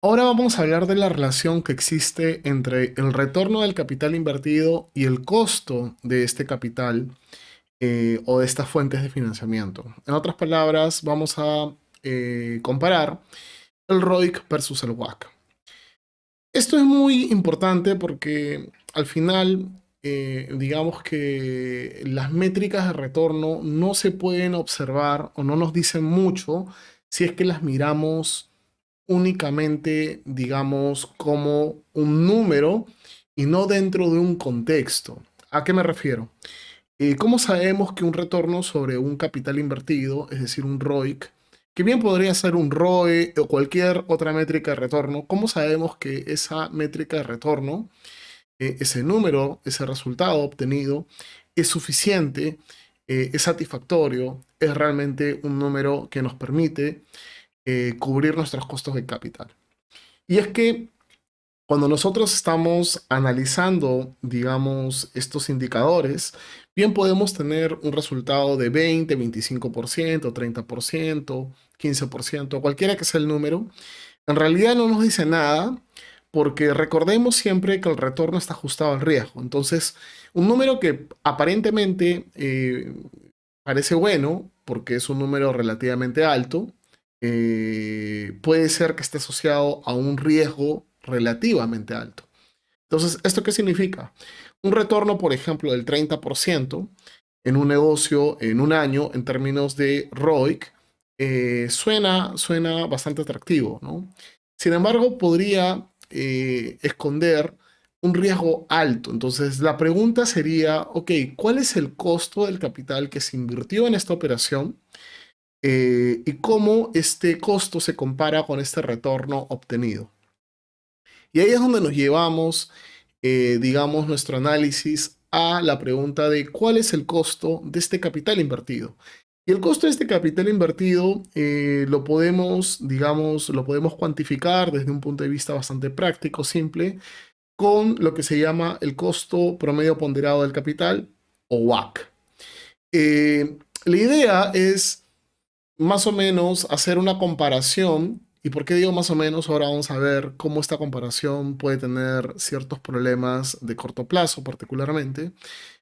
Ahora vamos a hablar de la relación que existe entre el retorno del capital invertido y el costo de este capital o de estas fuentes de financiamiento. En otras palabras, vamos a comparar el ROIC versus el WACC. Esto es muy importante porque al final, digamos que las métricas de retorno no se pueden observar o no nos dicen mucho si es que las miramos únicamente, digamos, como un número y no dentro de un contexto. ¿A qué me refiero? ¿Cómo sabemos que un retorno sobre un capital invertido, es decir, un ROIC, que bien podría ser un ROE o cualquier otra métrica de retorno, cómo sabemos que esa métrica de retorno, ese número, ese resultado obtenido, es suficiente, es satisfactorio, es realmente un número que nos permite cubrir nuestros costos de capital? Y es que cuando nosotros estamos analizando, digamos, estos indicadores, bien podemos tener un resultado de 20, 25%, 30%, 15%, cualquiera que sea el número. En realidad no nos dice nada porque recordemos siempre que el retorno está ajustado al riesgo. Entonces, un número que aparentemente parece bueno porque es un número relativamente alto, puede ser que esté asociado a un riesgo relativamente alto. Entonces, ¿esto qué significa? Un retorno, por ejemplo, del 30% en un negocio en un año en términos de ROIC, suena bastante atractivo, ¿no? Sin embargo, podría esconder un riesgo alto. Entonces, la pregunta sería, ok, ¿cuál es el costo del capital que se invirtió en esta operación? Y cómo este costo se compara con este retorno obtenido. Y ahí es donde nos llevamos, digamos, nuestro análisis a la pregunta de cuál es el costo de este capital invertido. Y el costo de este capital invertido lo podemos, digamos, lo podemos cuantificar desde un punto de vista bastante práctico, simple, con lo que se llama el costo promedio ponderado del capital o WACC. La idea es más o menos hacer una comparación. ¿Y por qué digo más o menos? Ahora vamos a ver cómo esta comparación puede tener ciertos problemas de corto plazo particularmente,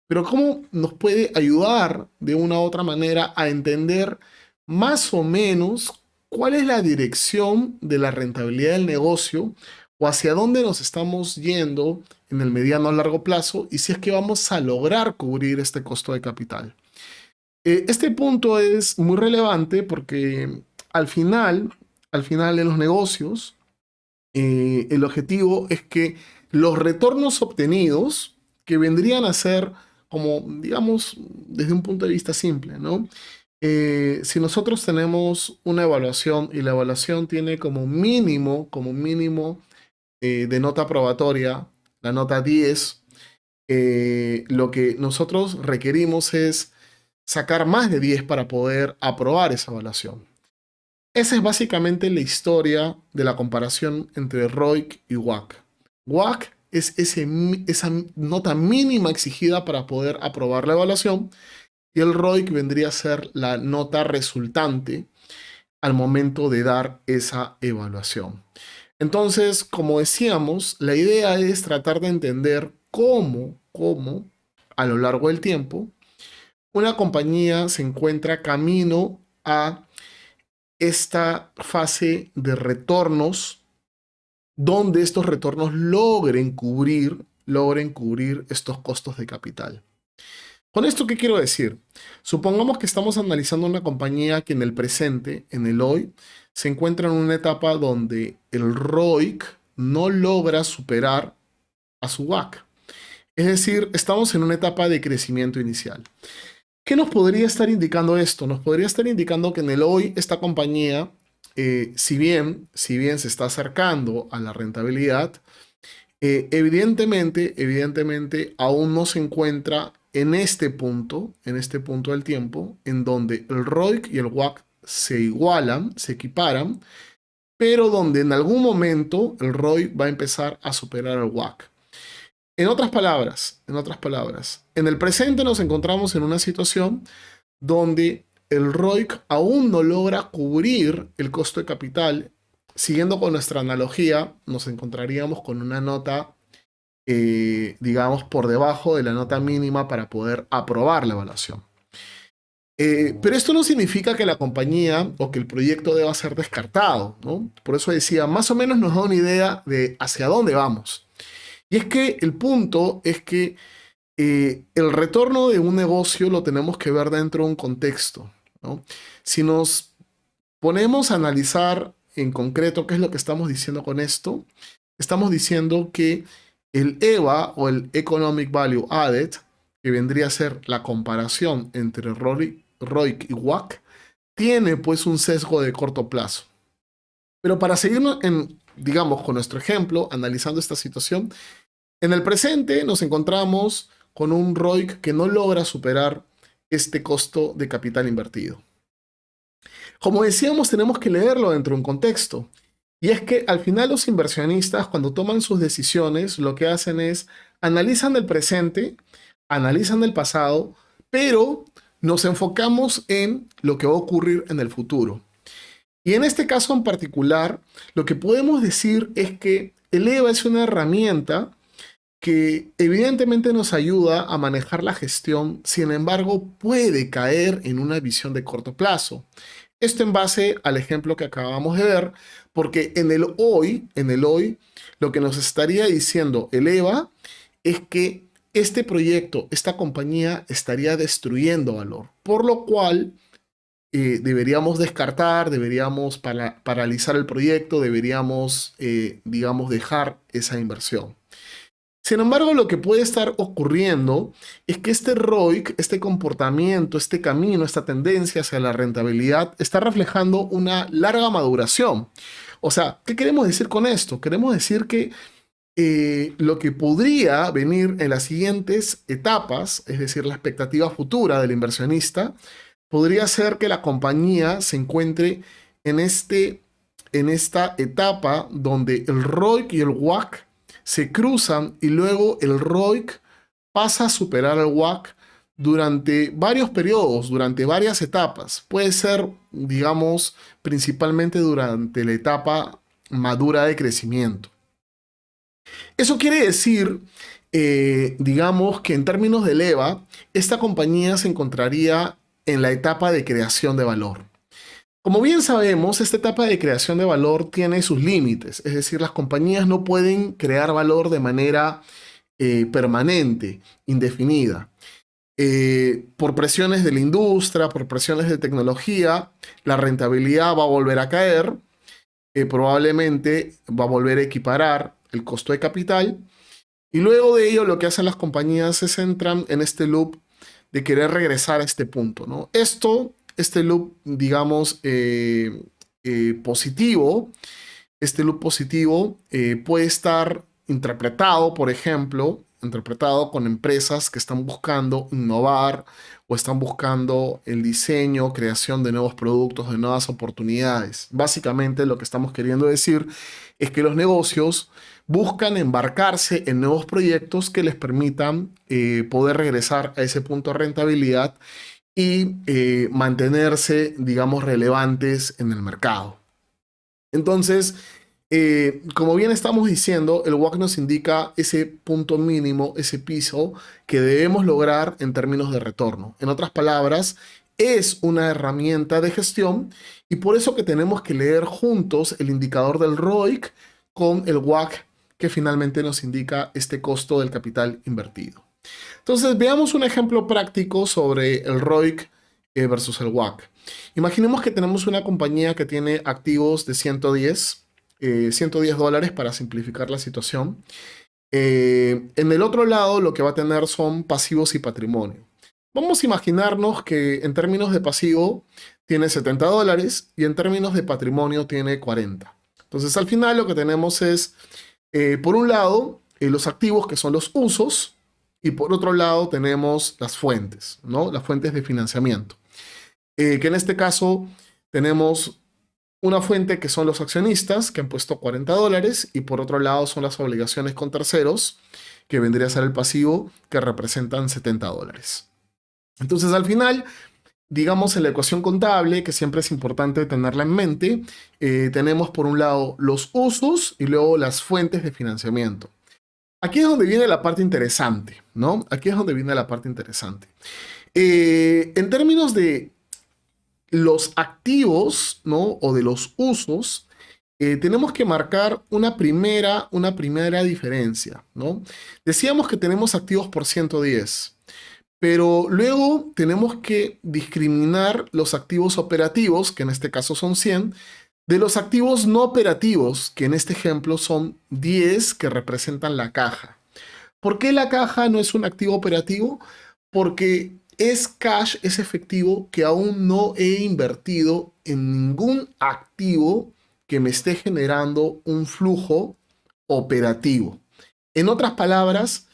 pero cómo nos puede ayudar de una u otra manera a entender más o menos cuál es la dirección de la rentabilidad del negocio o hacia dónde nos estamos yendo en el mediano a largo plazo y si es que vamos a lograr cubrir este costo de capital. Este punto es muy relevante porque al final, al final en los negocios, el objetivo es que los retornos obtenidos, que vendrían a ser como, digamos, desde un punto de vista simple, ¿no? Si nosotros tenemos una evaluación y la evaluación tiene como mínimo de nota probatoria, la nota 10, lo que nosotros requerimos es sacar más de 10 para poder aprobar esa evaluación. Esa es básicamente la historia de la comparación entre ROIC y WACC. WACC es esa nota mínima exigida para poder aprobar la evaluación y el ROIC vendría a ser la nota resultante al momento de dar esa evaluación. Entonces, como decíamos, la idea es tratar de entender cómo a lo largo del tiempo una compañía se encuentra camino a esta fase de retornos donde estos retornos logren cubrir estos costos de capital. ¿Con esto qué quiero decir? Supongamos que estamos analizando una compañía que en el presente, en el hoy, se encuentra en una etapa donde el ROIC no logra superar a su WACC. Es decir, estamos en una etapa de crecimiento inicial. ¿Qué nos podría estar indicando esto? Nos podría estar indicando que en el hoy esta compañía, si bien se está acercando a la rentabilidad, evidentemente aún no se encuentra en este punto del tiempo, en donde el ROIC y el WACC se igualan, se equiparan, pero donde en algún momento el ROIC va a empezar a superar al WACC. En el presente nos encontramos en una situación donde el ROIC aún no logra cubrir el costo de capital siguiendo con nuestra analogía, nos encontraríamos con una nota, digamos, por debajo de la nota mínima para poder aprobar la evaluación. Pero esto no significa que la compañía o que el proyecto deba ser descartado, ¿no? Por eso decía, más o menos nos da una idea de hacia dónde vamos. Y es que el punto es que el retorno de un negocio lo tenemos que ver dentro de un contexto, ¿no? Si nos ponemos a analizar en concreto qué es lo que estamos diciendo con esto, estamos diciendo que el EVA o el Economic Value Added, que vendría a ser la comparación entre ROIC y WACC, tiene pues un sesgo de corto plazo. Pero para seguirnos digamos, con nuestro ejemplo, analizando esta situación, en el presente nos encontramos con un ROIC que no logra superar este costo de capital invertido. Como decíamos, tenemos que leerlo dentro de un contexto. Y es que al final los inversionistas, cuando toman sus decisiones, lo que hacen es analizan el presente, analizan el pasado, pero nos enfocamos en lo que va a ocurrir en el futuro. Y en este caso en particular, lo que podemos decir es que el EVA es una herramienta que evidentemente nos ayuda a manejar la gestión, sin embargo puede caer en una visión de corto plazo. Esto en base al ejemplo que acabamos de ver, porque en el hoy, lo que nos estaría diciendo el EVA es que este proyecto, esta compañía estaría destruyendo valor, por lo cual deberíamos descartar, deberíamos paralizar el proyecto, deberíamos, digamos, dejar esa inversión. Sin embargo, lo que puede estar ocurriendo es que este ROIC, este comportamiento, este camino, esta tendencia hacia la rentabilidad está reflejando una larga maduración. O sea, ¿qué queremos decir con esto? Queremos decir que lo que podría venir en las siguientes etapas, es decir, la expectativa futura del inversionista, podría ser que la compañía se encuentre en, en esta etapa donde el ROIC y el WACC se cruzan y luego el ROIC pasa a superar al WACC durante varios periodos, durante varias etapas. Puede ser, digamos, principalmente durante la etapa madura de crecimiento. Eso quiere decir, digamos, que en términos de EVA, esta compañía se encontraría en la etapa de creación de valor. Como bien sabemos, esta etapa de creación de valor tiene sus límites, es decir, las compañías no pueden crear valor de manera permanente, indefinida. Por presiones de la industria, por presiones de tecnología, la rentabilidad va a volver a caer, probablemente va a volver a equiparar el costo de capital, y luego de ello lo que hacen las compañías es entran en este loop de querer regresar a este punto, ¿no? Este loop, digamos, positivo, este loop positivo puede estar interpretado, por ejemplo, interpretado con empresas que están buscando innovar o están buscando el diseño, creación de nuevos productos, de nuevas oportunidades. Básicamente lo que estamos queriendo decir es que los negocios buscan embarcarse en nuevos proyectos que les permitan poder regresar a ese punto de rentabilidad y mantenerse, digamos, relevantes en el mercado. Entonces, como bien estamos diciendo, el WACC nos indica ese punto mínimo, ese piso que debemos lograr en términos de retorno. En otras palabras, es una herramienta de gestión y por eso que tenemos que leer juntos el indicador del ROIC con el WACC que finalmente nos indica este costo del capital invertido. Entonces, veamos un ejemplo práctico sobre el ROIC versus el WACC. Imaginemos que tenemos una compañía que tiene activos de 110 dólares para simplificar la situación. En el otro lado, lo que va a tener son pasivos y patrimonio. Vamos a imaginarnos que en términos de pasivo tiene 70 dólares y en términos de patrimonio tiene 40. Entonces, al final lo que tenemos es, por un lado, los activos que son los usos, y por otro lado tenemos las fuentes, ¿no? Las fuentes de financiamiento. Que en este caso tenemos una fuente que son los accionistas, que han puesto 40 dólares, y por otro lado son las obligaciones con terceros, que vendría a ser el pasivo, que representan 70 dólares. Entonces al final, digamos, en la ecuación contable, que siempre es importante tenerla en mente, tenemos por un lado los usos y luego las fuentes de financiamiento. Aquí es donde viene la parte interesante, ¿no? Aquí es donde viene la parte interesante. En términos de los activos, ¿no? O de los usos, tenemos que marcar una primera diferencia, ¿no? Decíamos que tenemos activos por 110, pero luego tenemos que discriminar los activos operativos, que en este caso son 100, de los activos no operativos, que en este ejemplo son 10, que representan la caja. ¿Por qué la caja no es un activo operativo? Porque es cash, es efectivo que aún no he invertido en ningún activo que me esté generando un flujo operativo. En otras palabras,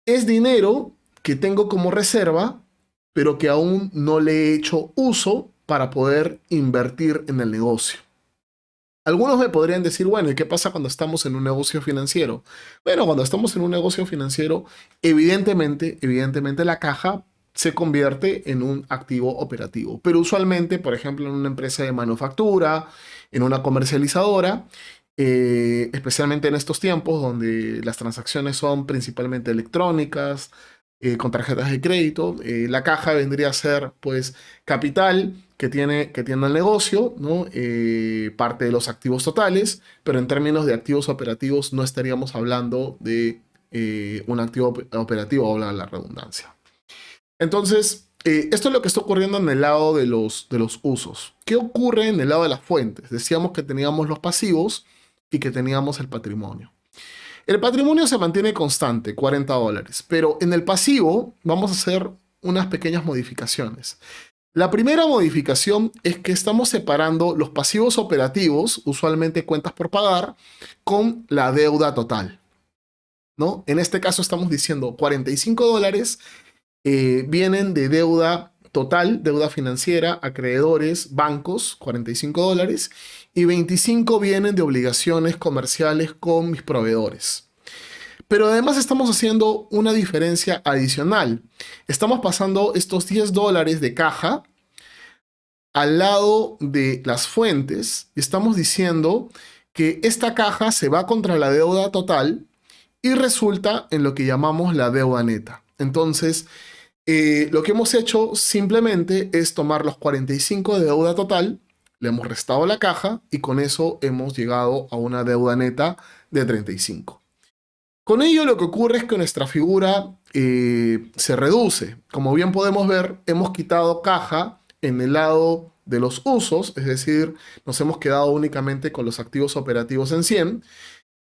es dinero que tengo como reserva, pero que aún no le he hecho uso para poder invertir en el negocio. Algunos me podrían decir, bueno, ¿y qué pasa cuando estamos en un negocio financiero? Bueno, cuando estamos en un negocio financiero, evidentemente la caja se convierte en un activo operativo. Pero usualmente, por ejemplo, en una empresa de manufactura, en una comercializadora, especialmente en estos tiempos donde las transacciones son principalmente electrónicas, con tarjetas de crédito, la caja vendría a ser, pues, capital que tiene el negocio, ¿no? Parte de los activos totales, pero en términos de activos operativos no estaríamos hablando de un activo operativo, habla la redundancia. Entonces, esto es lo que está ocurriendo en el lado de los usos. ¿Qué ocurre en el lado de las fuentes? Decíamos que teníamos los pasivos y que teníamos el patrimonio. El patrimonio se mantiene constante, $40, pero en el pasivo vamos a hacer unas pequeñas modificaciones. La primera modificación es que estamos separando los pasivos operativos, usualmente cuentas por pagar, con la deuda total, ¿no? En este caso estamos diciendo $45 vienen de deuda total, deuda financiera, acreedores, bancos, $45, y 25 vienen de obligaciones comerciales con mis proveedores. Pero además estamos haciendo una diferencia adicional. Estamos pasando estos $10 de caja al lado de las fuentes. Estamos diciendo que esta caja se va contra la deuda total y resulta en lo que llamamos la deuda neta. Entonces, lo que hemos hecho simplemente es tomar los 45 de deuda total, le hemos restado la caja y con eso hemos llegado a una deuda neta de 35. Con ello lo que ocurre es que nuestra figura se reduce. Como bien podemos ver, hemos quitado caja en el lado de los usos, es decir, nos hemos quedado únicamente con los activos operativos en 100,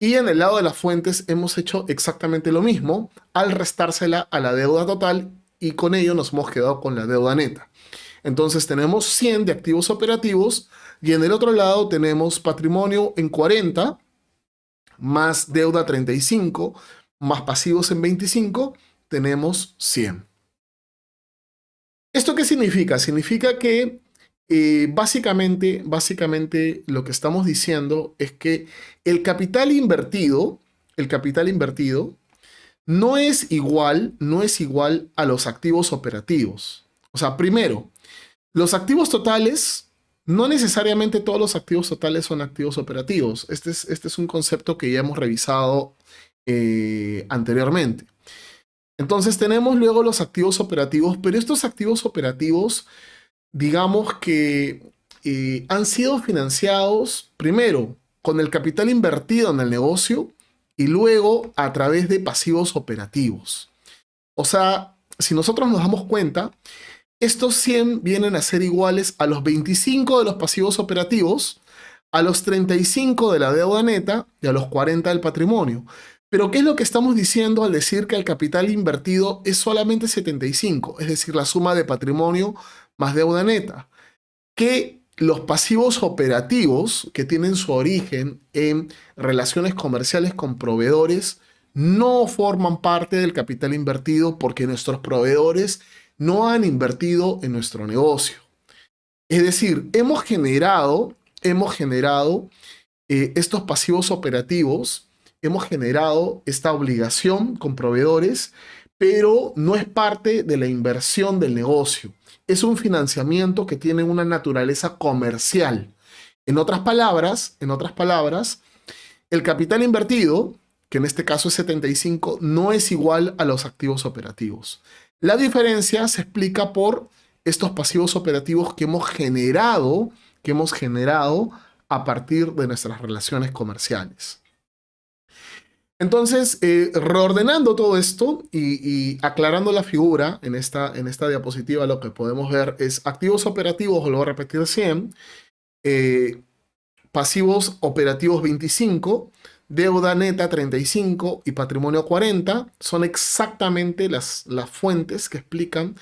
y en el lado de las fuentes hemos hecho exactamente lo mismo al restársela a la deuda total y con ello nos hemos quedado con la deuda neta. Entonces tenemos 100 de activos operativos y en el otro lado tenemos patrimonio en 40, más deuda 35, más pasivos en 25, tenemos 100. ¿Esto qué significa? Significa que básicamente lo que estamos diciendo es que el capital invertido, el capital invertido no es igual a los activos operativos. O sea, primero, los activos totales, no necesariamente todos los activos totales son activos operativos. Este es un concepto que ya hemos revisado anteriormente. Entonces tenemos luego los activos operativos, pero estos activos operativos, digamos que han sido financiados primero con el capital invertido en el negocio y luego a través de pasivos operativos. O sea, si nosotros nos damos cuenta, estos 100 vienen a ser iguales a los 25 de los pasivos operativos, a los 35 de la deuda neta y a los 40 del patrimonio. Pero ¿qué es lo que estamos diciendo al decir que el capital invertido es solamente 75? Es decir, la suma de patrimonio más deuda neta. Que los pasivos operativos que tienen su origen en relaciones comerciales con proveedores no forman parte del capital invertido porque nuestros proveedores no han invertido en nuestro negocio. Es decir, hemos generado estos pasivos operativos, hemos generado esta obligación con proveedores, pero no es parte de la inversión del negocio. Es un financiamiento que tiene una naturaleza comercial. En otras palabras, el capital invertido, que en este caso es 75, no es igual a los activos operativos. La diferencia se explica por estos pasivos operativos que hemos generado a partir de nuestras relaciones comerciales. Entonces, reordenando todo esto y aclarando la figura en esta diapositiva, lo que podemos ver es activos operativos, lo voy a repetir 100, pasivos operativos 25, deuda neta 35 y patrimonio 40 son exactamente las fuentes que explican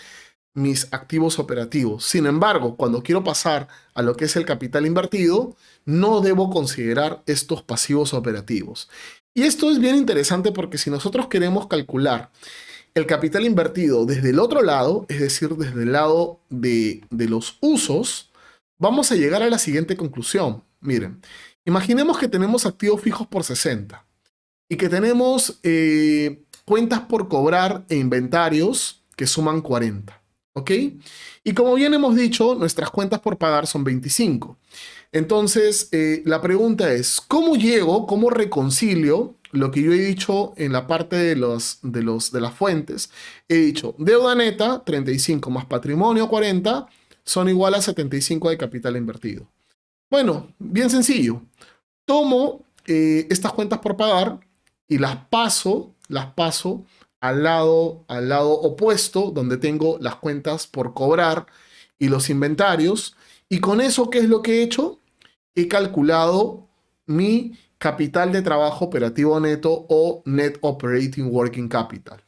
mis activos operativos. Sin embargo, cuando quiero pasar a lo que es el capital invertido, no debo considerar estos pasivos operativos. Y esto es bien interesante porque si nosotros queremos calcular el capital invertido desde el otro lado, es decir, desde el lado de los usos, vamos a llegar a la siguiente conclusión. Miren, imaginemos que tenemos activos fijos por 60 y que tenemos cuentas por cobrar e inventarios que suman 40. ¿Ok? Y como bien hemos dicho, nuestras cuentas por pagar son 25. Entonces, la pregunta es, ¿cómo llego, cómo reconcilio lo que yo he dicho en la parte de las fuentes? He dicho, deuda neta, 35 más patrimonio, 40, son igual a 75 de capital invertido. Bueno, bien sencillo. Tomo estas cuentas por pagar y las paso al lado opuesto, donde tengo las cuentas por cobrar y los inventarios. Y con eso, ¿qué es lo que he hecho? He calculado mi capital de trabajo operativo neto o Net Operating Working Capital,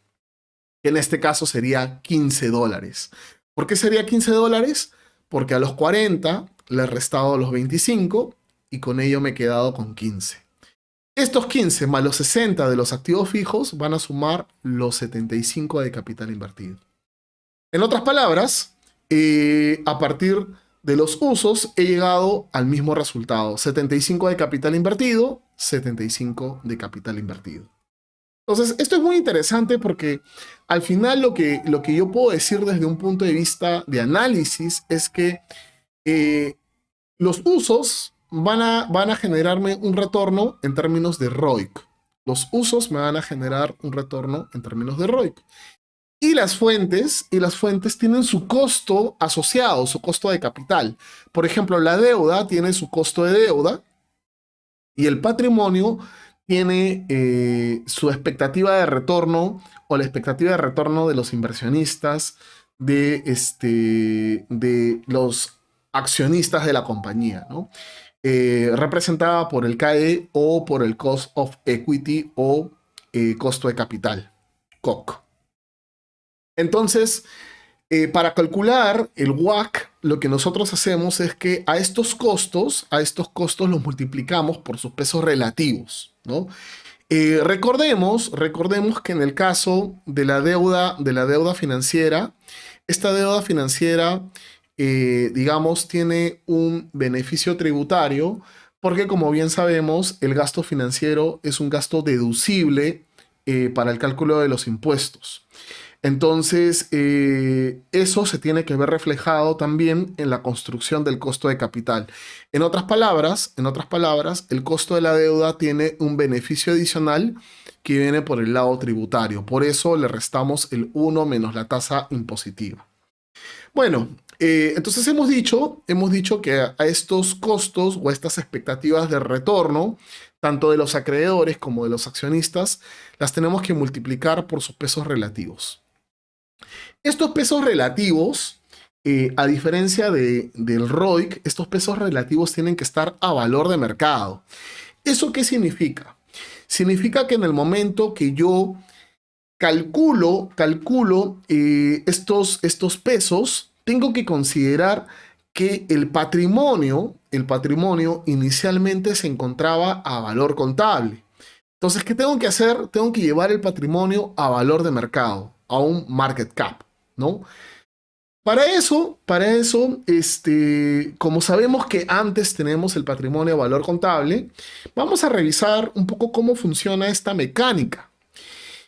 que en este caso sería $15. ¿Por qué sería $15? Porque a los 40 le he restado los 25 y con ello me he quedado con 15. Estos 15 más los 60 de los activos fijos van a sumar los 75 de capital invertido. En otras palabras, a partir de los usos he llegado al mismo resultado. 75 de capital invertido, 75 de capital invertido. Entonces, esto es muy interesante porque al final lo que yo puedo decir desde un punto de vista de análisis es que los usos van a generarme un retorno en términos de ROIC. Los usos me van a generar un retorno en términos de ROIC. Y las fuentes tienen su costo asociado, su costo de capital. Por ejemplo, la deuda tiene su costo de deuda y el patrimonio tiene su expectativa de retorno o la expectativa de retorno de los inversionistas, de los accionistas de la compañía, ¿no? Representada por el CAE o por el Cost of Equity o costo de capital, COC. Entonces, para calcular el WACC, lo que nosotros hacemos es que a estos costos los multiplicamos por sus pesos relativos, ¿no? Recordemos que en el caso de la deuda financiera, esta deuda financiera, digamos, tiene un beneficio tributario porque, como bien sabemos, el gasto financiero es un gasto deducible para el cálculo de los impuestos. Entonces, eso se tiene que ver reflejado también en la construcción del costo de capital. En otras palabras, el costo de la deuda tiene un beneficio adicional que viene por el lado tributario. Por eso le restamos el 1 menos la tasa impositiva. Bueno, entonces hemos dicho que a estos costos o a estas expectativas de retorno, tanto de los acreedores como de los accionistas, las tenemos que multiplicar por sus pesos relativos. Estos pesos relativos, a diferencia del ROIC, estos pesos relativos tienen que estar a valor de mercado. ¿Eso qué significa? Significa que en el momento que yo calculo estos pesos, tengo que considerar que el patrimonio inicialmente se encontraba a valor contable. Entonces, ¿qué tengo que hacer? Tengo que llevar el patrimonio a valor de mercado, a un market cap, ¿no? Para eso, como sabemos que antes tenemos el patrimonio a valor contable, vamos a revisar un poco cómo funciona esta mecánica.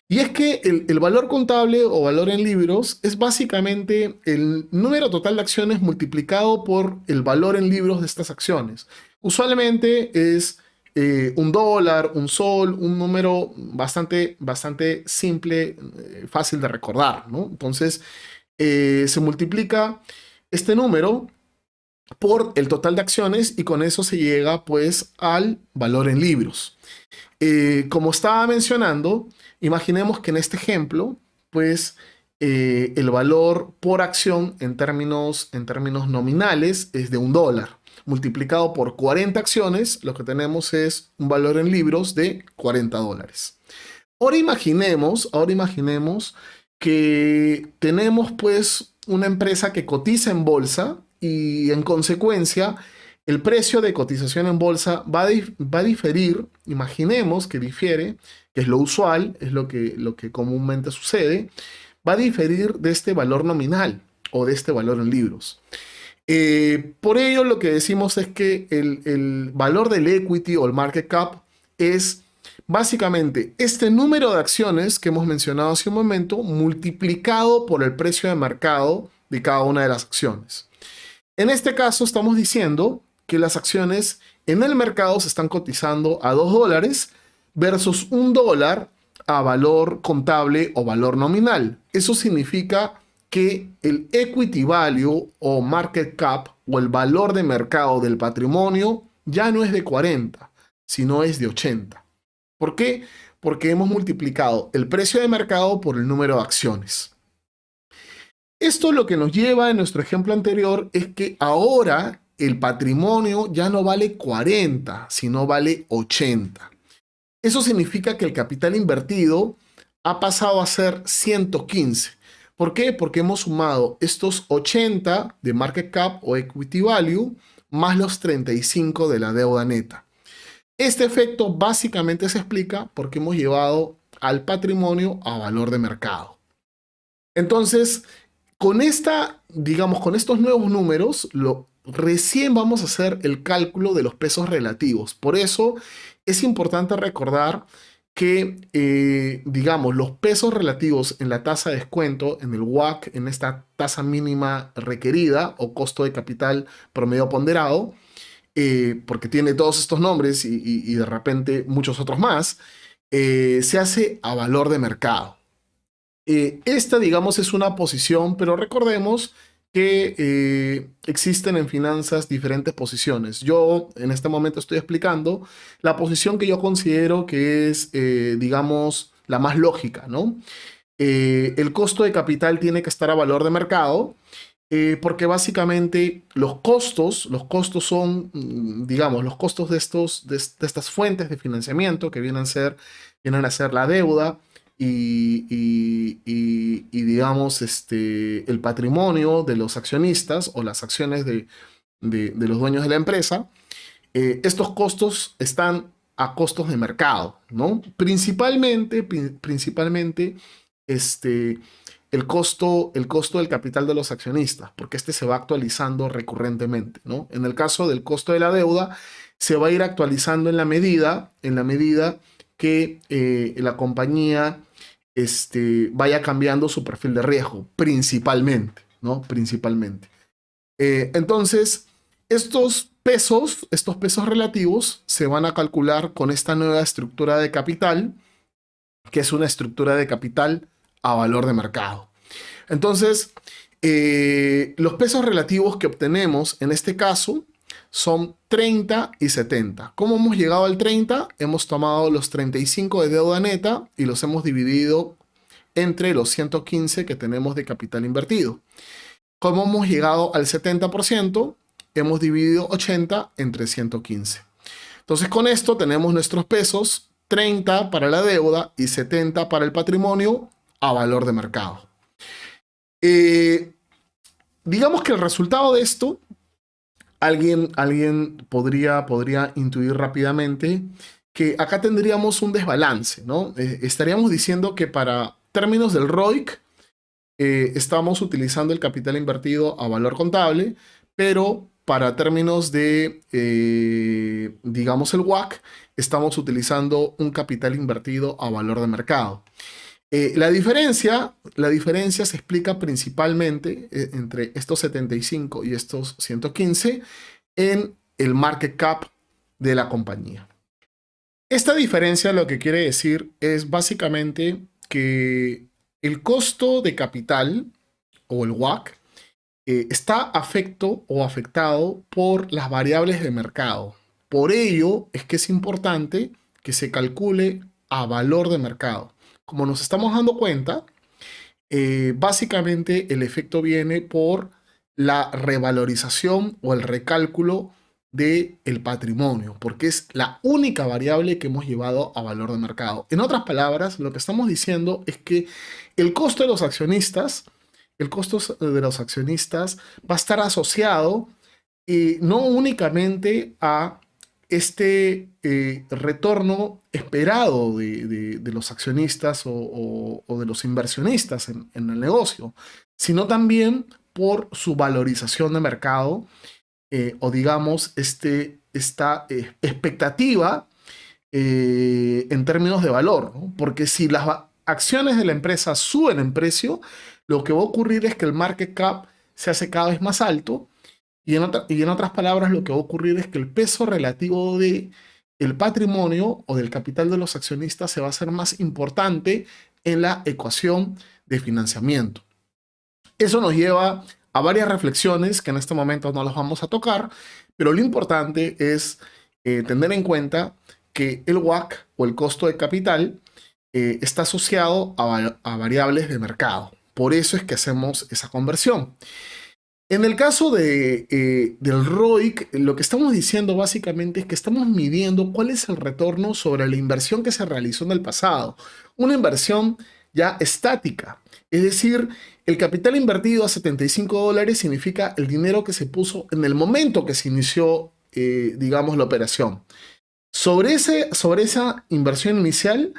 Y es que el valor contable o valor en libros es básicamente el número total de acciones multiplicado por el valor en libros de estas acciones. Usualmente es $1, un sol, un número bastante simple, fácil de recordar, ¿no? Entonces se multiplica este número por el total de acciones y con eso se llega pues al valor en libros. Como estaba mencionando, imaginemos que en este ejemplo, pues el valor por acción en términos nominales es de $1. Multiplicado por 40 acciones, lo que tenemos es un valor en libros de $40. Ahora imaginemos que tenemos pues una empresa que cotiza en bolsa y en consecuencia el precio de cotización en bolsa va a diferir, imaginemos que difiere, que es lo usual, es lo que comúnmente sucede, va a diferir de este valor nominal o de este valor en libros. Por ello, lo que decimos es que el valor del equity o el market cap es básicamente este número de acciones que hemos mencionado hace un momento multiplicado por el precio de mercado de cada una de las acciones. En este caso, estamos diciendo que las acciones en el mercado se están cotizando a $2 versus $1 a valor contable o valor nominal. Eso significa que el equity value o market cap o el valor de mercado del patrimonio ya no es de 40, sino es de 80. ¿Por qué? Porque hemos multiplicado el precio de mercado por el número de acciones. Esto lo que nos lleva en nuestro ejemplo anterior es que ahora el patrimonio ya no vale 40, sino vale 80. Eso significa que el capital invertido ha pasado a ser 115. ¿Por qué? Porque hemos sumado estos 80 de market cap o equity value más los 35 de la deuda neta. Este efecto básicamente se explica porque hemos llevado al patrimonio a valor de mercado. Entonces, digamos, con estos nuevos números, recién vamos a hacer el cálculo de los pesos relativos. Por eso es importante recordar que, digamos, los pesos relativos en la tasa de descuento, en el WACC, en esta tasa mínima requerida o costo de capital promedio ponderado, porque tiene todos estos nombres y de repente muchos otros más, se hace a valor de mercado. Esta, digamos, es una posición, pero recordemos que existen en finanzas diferentes posiciones. Yo en este momento estoy explicando la posición que yo considero que es, digamos, la más lógica, ¿no? El costo de capital tiene que estar a valor de mercado, porque básicamente los costos son, digamos, los costos de estas fuentes de financiamiento que vienen a ser la deuda digamos, el patrimonio de los accionistas o las acciones de los dueños de la empresa. Estos costos están a costos de mercado, ¿no? Principalmente este, el costo del capital de los accionistas, porque este se va actualizando recurrentemente, ¿no? En el caso del costo de la deuda, se va a ir actualizando en la medida que la compañía vaya cambiando su perfil de riesgo, principalmente, ¿no? Principalmente. Entonces, estos pesos relativos se van a calcular con esta nueva estructura de capital, que es una estructura de capital a valor de mercado. Entonces, los pesos relativos que obtenemos en este caso son 30 y 70. ¿Cómo hemos llegado al 30? Hemos tomado los 35 de deuda neta y los hemos dividido entre los 115 que tenemos de capital invertido. ¿Cómo hemos llegado al 70%? Hemos dividido 80 entre 115. Entonces con esto tenemos nuestros pesos, 30 para la deuda y 70 para el patrimonio a valor de mercado. Digamos que el resultado de esto, alguien podría intuir rápidamente que acá tendríamos un desbalance, ¿no? Estaríamos diciendo que para términos del ROIC, estamos utilizando el capital invertido a valor contable, pero para términos de, digamos, el WACC, estamos utilizando un capital invertido a valor de mercado. La diferencia se explica principalmente entre estos 75 y estos 115 en el market cap de la compañía. Esta diferencia lo que quiere decir es básicamente que el costo de capital o el WACC está afecto o afectado por las variables de mercado. Por ello es que es importante que se calcule a valor de mercado. Como nos estamos dando cuenta, básicamente el efecto viene por la revalorización o el recálculo del patrimonio, porque es la única variable que hemos llevado a valor de mercado. En otras palabras, lo que estamos diciendo es que el costo de los accionistas, el costo de los accionistas va a estar asociado no únicamente a este retorno esperado de los accionistas o de los inversionistas en el negocio, sino también por su valorización de mercado o digamos esta expectativa en términos de valor, ¿no? Porque si las acciones de la empresa suben en precio, lo que va a ocurrir es que el market cap se hace cada vez más alto y en otras palabras, lo que va a ocurrir es que el peso relativo de el patrimonio o del capital de los accionistas se va a hacer más importante en la ecuación de financiamiento. Eso nos lleva a varias reflexiones que en este momento no las vamos a tocar, pero lo importante es tener en cuenta que el WACC o el costo de capital está asociado a variables de mercado. Por eso es que hacemos esa conversión. En el caso del ROIC, lo que estamos diciendo básicamente es que estamos midiendo cuál es el retorno sobre la inversión que se realizó en el pasado. Una inversión ya estática. Es decir, el capital invertido a $75 significa el dinero que se puso en el momento que se inició, digamos, la operación. Sobre esa inversión inicial,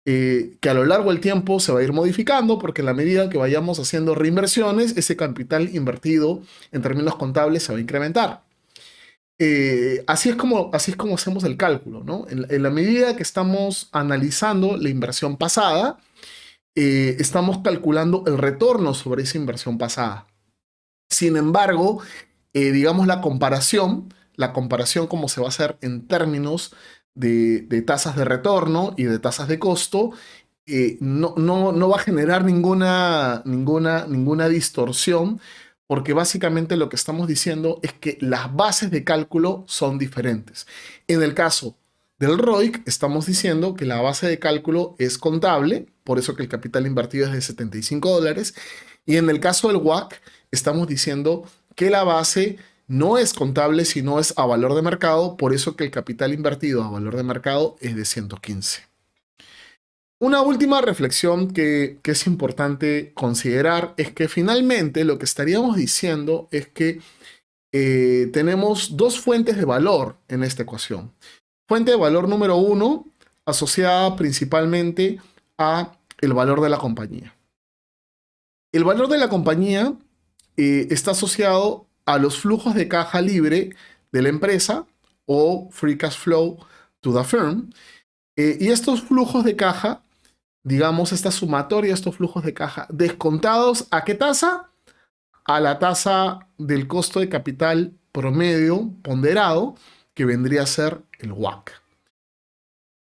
que a lo largo del tiempo se va a ir modificando porque en la medida que vayamos haciendo reinversiones, ese capital invertido en términos contables se va a incrementar. Así es como hacemos el cálculo, ¿no? En la medida que estamos analizando la inversión pasada, estamos calculando el retorno sobre esa inversión pasada. Sin embargo, digamos la comparación como se va a hacer en términos de tasas de retorno y de tasas de costo, no va a generar ninguna distorsión, porque básicamente lo que estamos diciendo es que las bases de cálculo son diferentes. En el caso del ROIC, estamos diciendo que la base de cálculo es contable, por eso que el capital invertido es de $75, y en el caso del WACC, estamos diciendo que la base no es contable, sino es a valor de mercado, por eso que el capital invertido a valor de mercado es de 115. Una última reflexión que es importante considerar es que finalmente lo que estaríamos diciendo es que tenemos dos fuentes de valor en esta ecuación. Fuente de valor número 1, asociada principalmente a el valor de la compañía. El valor de la compañía está asociado a los flujos de caja libre de la empresa o free cash flow to the firm. Y estos flujos de caja, digamos, esta sumatoria, estos flujos de caja, descontados ¿a qué tasa? A la tasa del costo de capital promedio ponderado, que vendría a ser el WACC.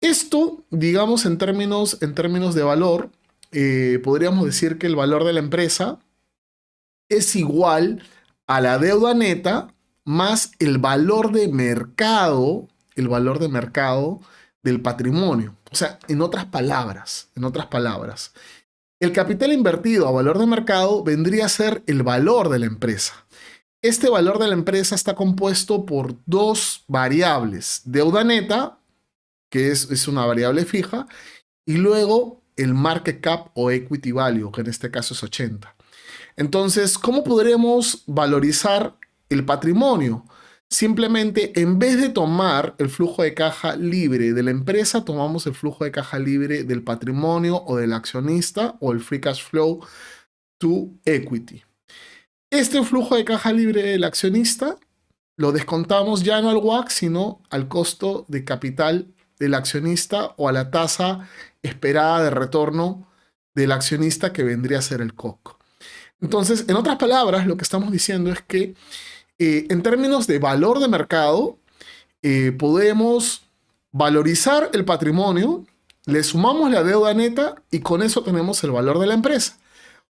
Esto, digamos, en términos de valor, podríamos decir que el valor de la empresa es igual a la deuda neta más el valor de mercado del patrimonio. O sea, en otras palabras, el capital invertido a valor de mercado vendría a ser el valor de la empresa. Este valor de la empresa está compuesto por dos variables: deuda neta, que es una variable fija, y luego el market cap o equity value, que en este caso es 80. Entonces, ¿cómo podremos valorizar el patrimonio? Simplemente, en vez de tomar el flujo de caja libre de la empresa, tomamos el flujo de caja libre del patrimonio o del accionista, o el free cash flow to equity. Este flujo de caja libre del accionista lo descontamos ya no al WACC, sino al costo de capital del accionista o a la tasa esperada de retorno del accionista que vendría a ser el COC. Entonces, en otras palabras, lo que estamos diciendo es que en términos de valor de mercado, podemos valorizar el patrimonio, le sumamos la deuda neta y con eso tenemos el valor de la empresa.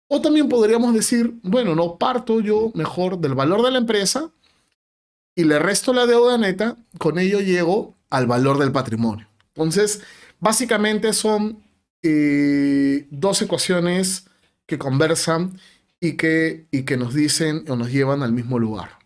O también podríamos decir, bueno, no parto yo mejor del valor de la empresa y le resto la deuda neta, con ello llego al valor del patrimonio. Entonces, básicamente son dos ecuaciones que conversan y que nos dicen o nos llevan al mismo lugar.